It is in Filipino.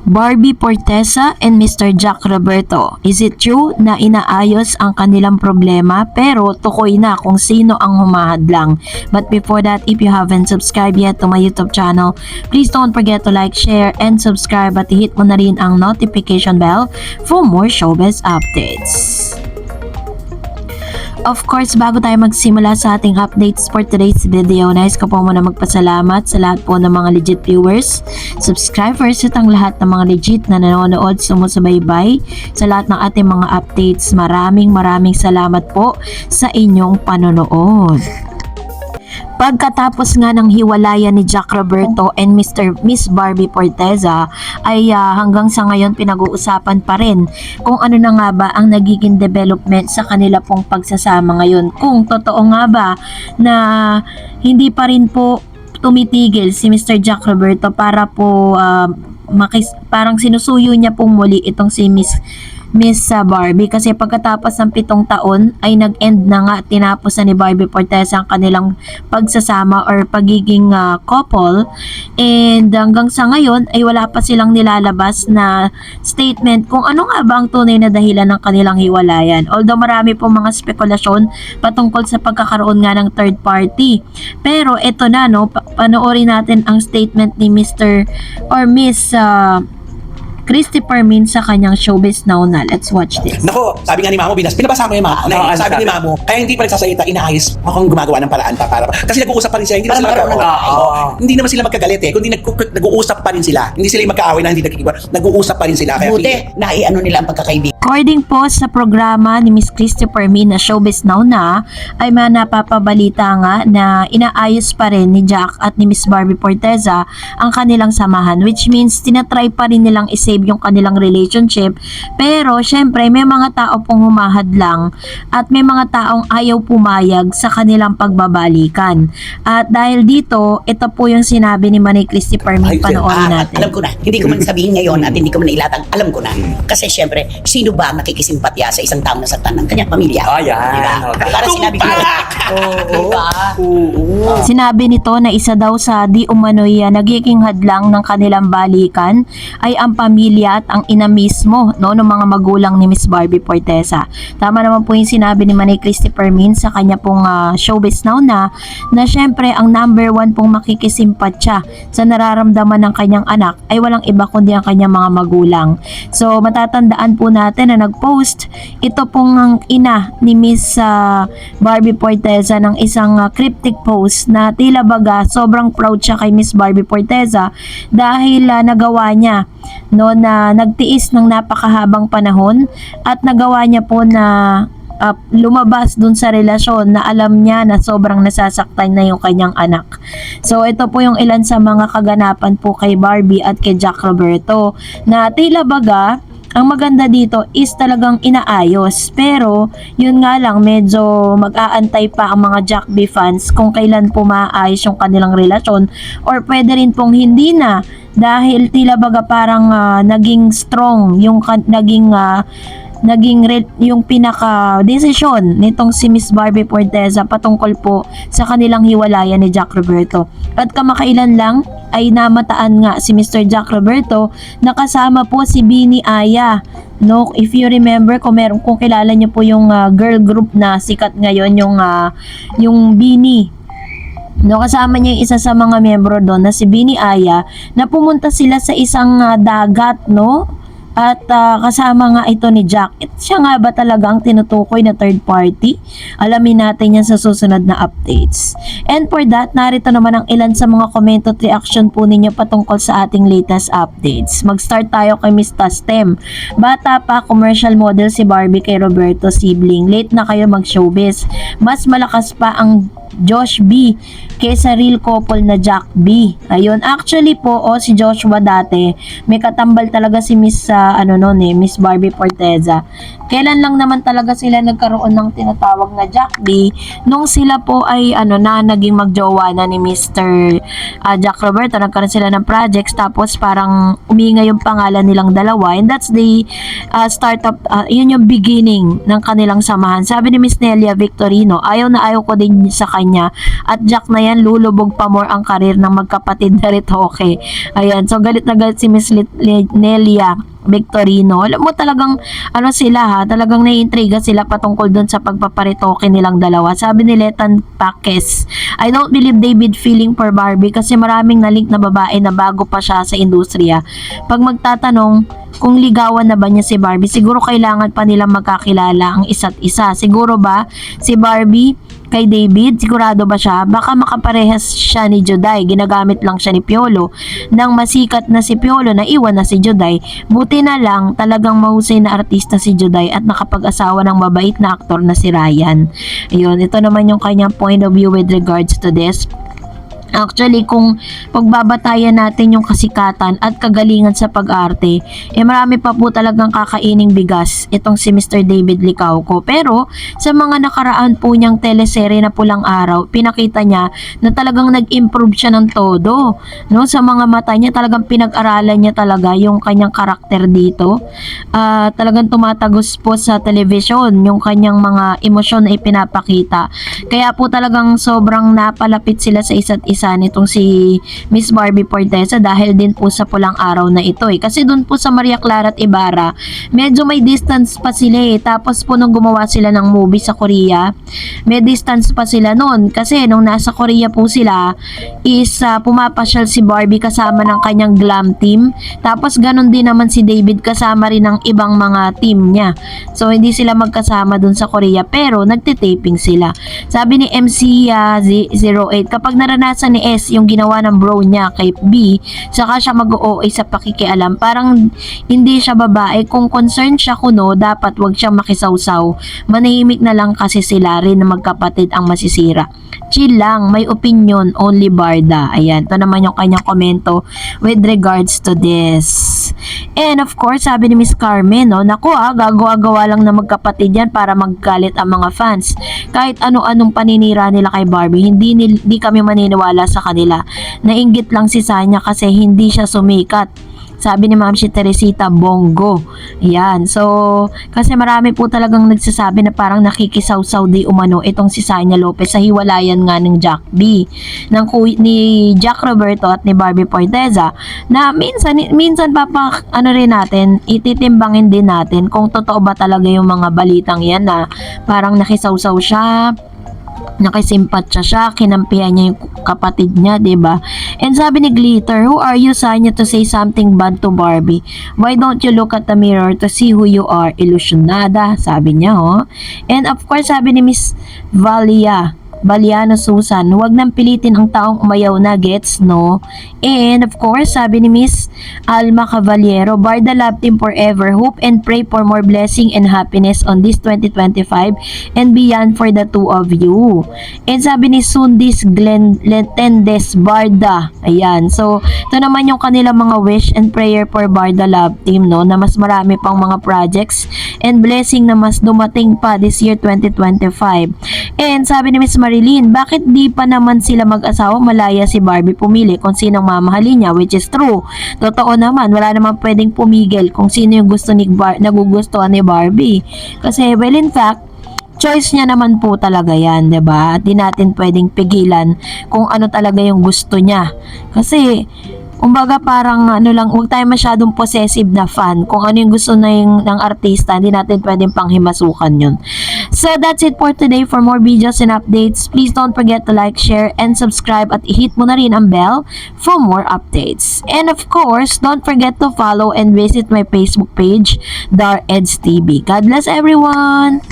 Barbie Portesa and Mr. Jack Roberto. Is it true na inaayos ang kanilang problema pero tukoy na kung sino ang humahadlang? But before that, if you haven't subscribed yet to my YouTube channel, please don't forget to like, share, and subscribe at hit mo na rin ang notification bell for more showbiz updates. Of course, bago tayo magsimula sa ating updates for today's video, nais ko po muna magpasalamat sa lahat po ng mga legit viewers, subscribers at ang lahat ng mga legit na nanonood, sumusubaybay sa lahat ng ating mga updates. Maraming salamat po sa inyong panonood. Pagkatapos nga ng hiwalayan ni Jack Roberto and Miss Barbie Portesa ay hanggang sa ngayon pinag-uusapan pa rin kung ano na nga ba ang nagiging development sa kanila pong pagsasama ngayon. Kung totoo nga ba na hindi pa rin po tumitigil si Mr. Jack Roberto para po parang sinusuyo niya pong muli itong si Miss Barbie, kasi pagkatapos ng 7 taon ay nag-end na nga, tinapos na ni Barbie Portesa ang kanilang pagsasama or pagiging couple, and hanggang sa ngayon ay wala pa silang nilalabas na statement kung ano nga ba ang tunay na dahilan ng kanilang hiwalayan. Although marami pong mga spekulasyon patungkol sa pagkakaroon nga ng third party, pero eto na, no, panoorin natin ang statement ni Mr. or Miss Christopher Min sa kanyang Showbiz Now na. Let's watch this. Nako, sabi nga ni Mamo, pinabasa mo yung mga sabi ni Mamo, kaya hindi pa nagsasalita, inaayos, mukhang gumagawa ng paraan pa para. Kasi nag-uusap pa rin sila, hindi naman sila magkakaaway. Hindi naman sila magkagalit kundi nag-uusap pa rin sila. Hindi sila magkaaway na hindi nag-uusap pa rin sila. Kaya buti, naiano nila ang pagkakaibigan. According po sa programa ni Miss Christopher Min na Showbiz Now na, ay napapabalita nga na inaayos pa rin ni Jack at ni Miss Barbie Portesa ang kanilang samahan, which means tinatry pa rin nilang isave yung kanilang relationship. Pero syempre may mga tao pong humahadlang at may mga taong ayaw pumayag sa kanilang pagbabalikan. At dahil dito, ito po yung sinabi ni Manay Christopher Min, panoorin natin. Alam ko na, hindi ko man sabihin ngayon at hindi ko man ilatag, alam ko na. Kasi syempre, sino ba makikisimpatya sa isang taong nasaktan ng kanyang pamilya? Ayan. Diba? Para sinabi ko, diba? Sinabi nito na isa daw sa di umano'y nagiging hadlang ng kanilang balikan ay ang pamilya at ang ina mismo, no, ng mga magulang ni Miss Barbie Portesa. Tama naman po yung sinabi ni Manay Christopher Min sa kanya pong Showbiz Now na syempre ang number 1 pong makikisimpatya sa nararamdaman ng kanyang anak ay walang iba kundi ang kanyang mga magulang. So matatandaan po natin na nag-post ito pong ang ina ni Miss Barbie Portesa ng isang cryptic post na tila baga sobrang proud siya kay Miss Barbie Portesa dahil nagawa niya, no, na nagtiis ng napakahabang panahon at nagawa niya po na lumabas dun sa relasyon na alam niya na sobrang nasasaktan na yung kanyang anak. So ito po yung ilan sa mga kaganapan po kay Barbie at kay Jack Roberto na tila baga ang maganda dito is talagang inaayos, pero yun nga lang medyo mag-aantay pa ang mga Jack B fans kung kailan po maayos yung kanilang relasyon, or pwede rin pong hindi na dahil tila baga parang naging strong yung yung pinaka-desisyon nitong si Miss Barbie Portesa patungkol po sa kanilang hiwalayan ni Jack Roberto. At kamakailan lang ay namataan nga si Mr. Jack Roberto na kasama po si Bini Aya. No, if you remember, kung kilala niyo po yung girl group na sikat ngayon, yung Bini. No, kasama niya yung isa sa mga miyembro doon na si Bini Aya, na pumunta sila sa isang dagat, no? At kasama nga ito ni Jack. Siya nga ba talagang tinutukoy na third party? Alamin natin yan sa susunod na updates. And for that, narito naman ang ilan sa mga comment at reaction po ninyo patungkol sa ating latest updates. Mag-start tayo kay Miss Tastem. Bata pa, commercial model si Barbie kay Roberto sibling. Late na kayo mag-showbiz. Mas malakas pa ang Josh B kaysa real couple na Jack B. Ayun, actually po, si Joshua dati, may katambal talaga si Miss Miss Barbie Portesa. Kailan lang naman talaga sila nagkaroon ng tinatawag na Jack B, nung sila po ay naging magjowa na ni Mr. Jack Roberto. Nagkaroon sila ng projects, tapos parang uminga yung pangalan nilang dalawa, and that's the start of yun yung beginning ng kanilang samahan. Sabi ni Miss Nelia Victorino, ayaw na ayaw ko din sa kanya kanya. At Jack na yan, lulubog pa more ang karir ng magkapatid na Ritoque. Ayan, so galit na galit si Miss Nelia Victorino. Alam mo talagang ano sila ha, talagang naiintriga sila patungkol doon sa pagpaparitoke nilang dalawa. Sabi ni Letan Paques, I don't believe David feeling for Barbie kasi maraming nalink na babae na bago pa siya sa industriya. Pag magtatanong kung ligawan na ba niya si Barbie, siguro kailangan pa nilang magkakilala ang isa't isa. Siguro ba si Barbie kay David, sigurado ba siya? Baka makaparehas siya ni Juday, ginagamit lang siya ni Piolo. Nang masikat na si Piolo, naiwan na si Juday. Buti na lang, talagang mahusay na artista si Juday at nakapag-asawa ng mabait na aktor na si Ryan. Ayun, ito naman yung kanyang point of view with regards to this. Actually, kung pagbabatayan natin yung kasikatan at kagalingan sa pag-arte, marami pa po talagang kakaining bigas itong si Mr. David Licauco. Pero, sa mga nakaraan po niyang teleserye na Pulang Araw, pinakita niya na talagang nag-improve siya ng todo. No? Sa mga mata niya, talagang pinag-aralan niya talaga yung kanyang karakter dito. Talagang tumatagos po sa television yung kanyang mga emosyon na ipinapakita. Kaya po talagang sobrang napalapit sila sa isa't isa nitong si Miss Barbie Forteza dahil din po sa Pulang Araw na ito kasi doon po sa Maria Clara at Ibarra medyo may distance pa sila tapos po nung gumawa sila ng movie sa Korea may distance pa sila noon kasi nung nasa Korea po sila is pumapasyal si Barbie kasama ng kanyang glam team tapos ganun din naman si David kasama rin ng ibang mga team niya, so hindi sila magkasama doon sa Korea pero nagtitaping sila. Sabi ni MC08, kapag naranasan ni S yung ginawa ng bro niya kay B, saka siya mag-OA sa pakikialam. Parang hindi siya babae. Kung concerned siya kuno, dapat wag siyang makisawsaw. Manahimik na lang kasi sila rin na magkapatid ang masisira. Chill lang, may opinion, only Barda. Ayan, ito naman yung kanyang komento with regards to this. And of course, sabi ni Miss Carmen, naku gagawa-gawa lang na magkapatid yan para maggalit ang mga fans. Kahit ano-anong paninira nila kay Barbie, hindi kami maniniwala sa kanila. Nainggit lang si Sanya kasi hindi siya sumikat. Sabi ni Ma'am si Teresita Bongo. Ayan. So, kasi marami po talagang nagsasabi na parang nakikisaw-saw di umano itong si Sanya Lopez sa hiwalayan nga ng Jack B. Ni Jack Roberto at ni Barbie Forteza na minsan rin natin, ititimbangin din natin kung totoo ba talaga yung mga balitang yan na parang nakisaw-saw siya, nakisimpatsa siya, kinampihan niya yung kapatid niya, diba? And sabi ni Glitter, who are you, Sanya, to say something bad to Barbie? Why don't you look at the mirror to see who you are? Ilusyonada, sabi niya, And of course, sabi ni Miss Valiano Susan, huwag nang pilitin ang taong umayaw na, gets, no? And of course, sabi ni Miss Alma Cavaliero, Barda love team forever, hope and pray for more blessing and happiness on this 2025 and beyond for the two of you. And sabi ni Sundis Lentendes, Barda, ayan, so ito naman yung kanilang mga wish and prayer for Barda love team, no, na mas marami pang mga projects and blessing na mas dumating pa this year 2025. And sabi ni Miss Marilyn, bakit di pa naman sila mag-asawa, malaya si Barbie pumili kung sinong mamahalin niya, which is true. Totoo naman, wala naman pwedeng pumigil kung sino yung gusto nagugustuhan ni Barbie. Kasi, well, in fact, choice niya naman po talaga yan, 'di ba? At di natin pwedeng pigilan kung ano talaga yung gusto niya. Kasi, kumbaga parang huwag tayo masyadong possessive na fan. Kung ano yung gusto ng artista, hindi natin pwedeng panghimasukan yun. So that's it for today. For more videos and updates, please don't forget to like, share, and subscribe at i-hit mo na rin ang bell for more updates. And of course, don't forget to follow and visit my Facebook page, DarEdsTV. God bless everyone!